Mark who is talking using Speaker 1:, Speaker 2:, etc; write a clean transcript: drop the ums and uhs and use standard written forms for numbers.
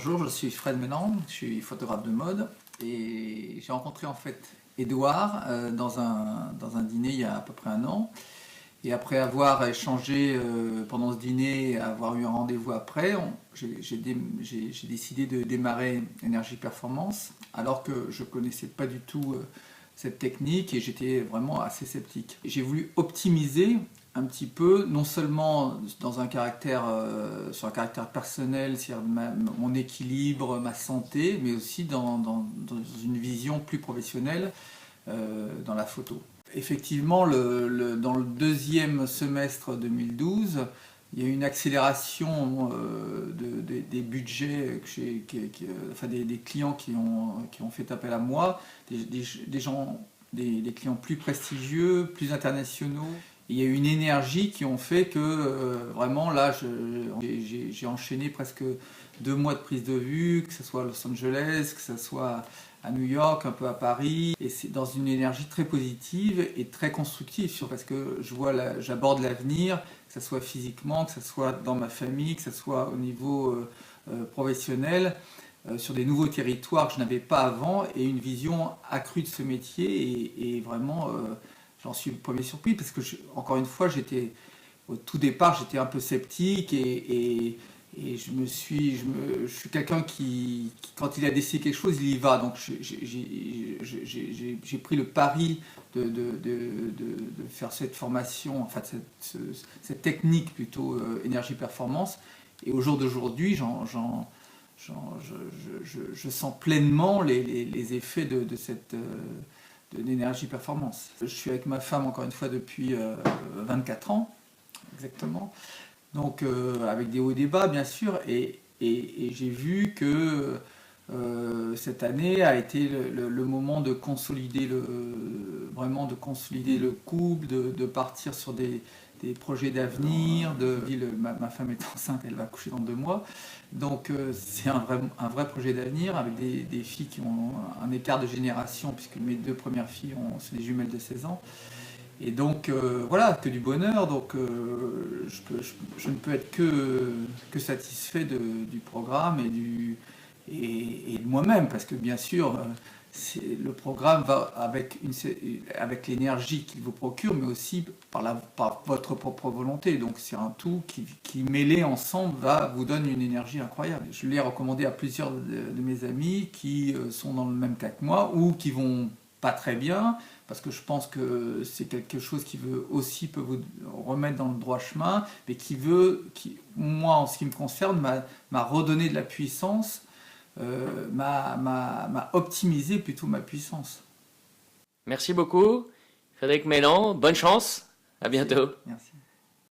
Speaker 1: Bonjour, je suis Fred Ménand, je suis photographe de mode et j'ai rencontré en fait Édouard dans un dîner il y a à peu près un an. Et après avoir échangé pendant ce dîner et avoir eu un rendez-vous après, j'ai décidé de démarrer Énergie Performance alors que je ne connaissais pas du tout cette technique et j'étais vraiment assez sceptique. J'ai voulu optimiser un petit peu, non seulement dans un caractère, sur un caractère personnel, c'est-à-dire mon équilibre, ma santé, mais aussi dans une vision plus professionnelle dans la photo. Effectivement, dans le deuxième semestre 2012, il y a eu une accélération des budgets, enfin des clients qui ont fait appel à moi, des clients plus prestigieux, plus internationaux. Il y a eu une énergie qui ont fait que vraiment là, j'ai enchaîné presque 2 mois de prise de vue, que ce soit à Los Angeles, que ce soit à New York, un peu à Paris, et c'est dans une énergie très positive et très constructive, parce que j'aborde l'avenir, que ce soit physiquement, que ce soit dans ma famille, que ce soit au niveau professionnel, sur des nouveaux territoires que je n'avais pas avant, et une vision accrue de ce métier, et vraiment, j'en suis le premier surpris, parce que, encore une fois, au tout départ, j'étais un peu sceptique, et je suis quelqu'un qui, quand il a décidé quelque chose, il y va. Donc j'ai pris le pari de faire cette formation, enfin cette technique plutôt énergie performance. Et au jour d'aujourd'hui, je sens pleinement les effets de cette d'énergie performance. Je suis avec ma femme encore une fois depuis 24 ans, exactement. Donc avec des hauts et des bas bien sûr, et j'ai vu que cette année a été le moment de consolider vraiment de consolider le couple, de partir sur des projets d'avenir. Ma femme est enceinte, elle va accoucher dans 2 mois, donc c'est un vrai projet d'avenir avec des filles qui ont un écart de génération, puisque mes 2 premières filles sont des jumelles de 16 ans. Et donc voilà, que du bonheur, donc je ne peux être que satisfait du programme et de moi-même, parce que bien sûr, le programme va avec l'énergie qu'il vous procure, mais aussi par votre propre volonté. Donc c'est un tout qui mêlé ensemble vous donne une énergie incroyable. Je l'ai recommandé à plusieurs de mes amis qui sont dans le même cas que moi ou qui vont pas très bien, parce que je pense que c'est quelque chose qui peut vous remettre dans le droit chemin, mais moi en ce qui me concerne, m'a redonné de la puissance, m'a optimisé plutôt ma puissance.
Speaker 2: Merci beaucoup, Frédéric Mélan. Bonne chance. À bientôt.
Speaker 1: Merci.